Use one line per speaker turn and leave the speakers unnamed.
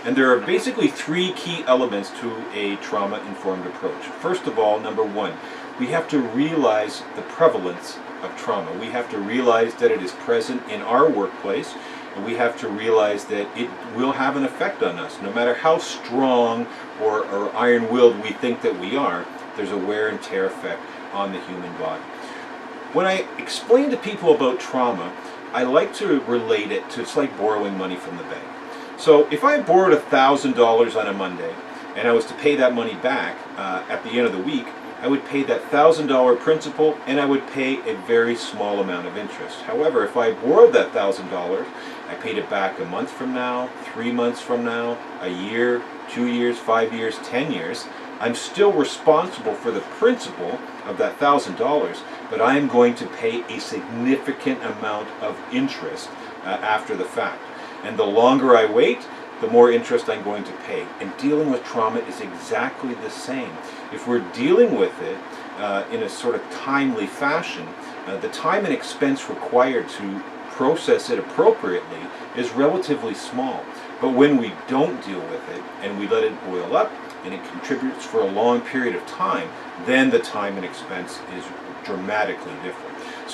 And there are basically three key elements to a trauma-informed approach. First of all, number one, we have to realize the prevalence of trauma. We have to realize that it is present in our workplace, and we have to realize that it will have an effect on us. No matter how strong or iron-willed we think that we are, there's a wear and tear effect on the human body. When I explain to people about trauma, I like to relate it to, it's like borrowing money from the bank. So if I borrowed $1,000 on a Monday and I was to pay that money back at the end of the week, I would pay that $1,000 principal and I would pay a very small amount of interest. However, if I borrowed that $1,000, I paid it back a month from now, 3 months from now, a year, 2 years, 5 years, 10 years, I'm still responsible for the principal of that $1,000, but I am going to pay a significant amount of interest after the fact. And the longer I wait, the more interest I'm going to pay. And dealing with trauma is exactly the same. If we're dealing with it in a sort of timely fashion, the time and expense required to process it appropriately is relatively small. But when we don't deal with it and we let it boil up and it contributes for a long period of time, then the time and expense is dramatically different.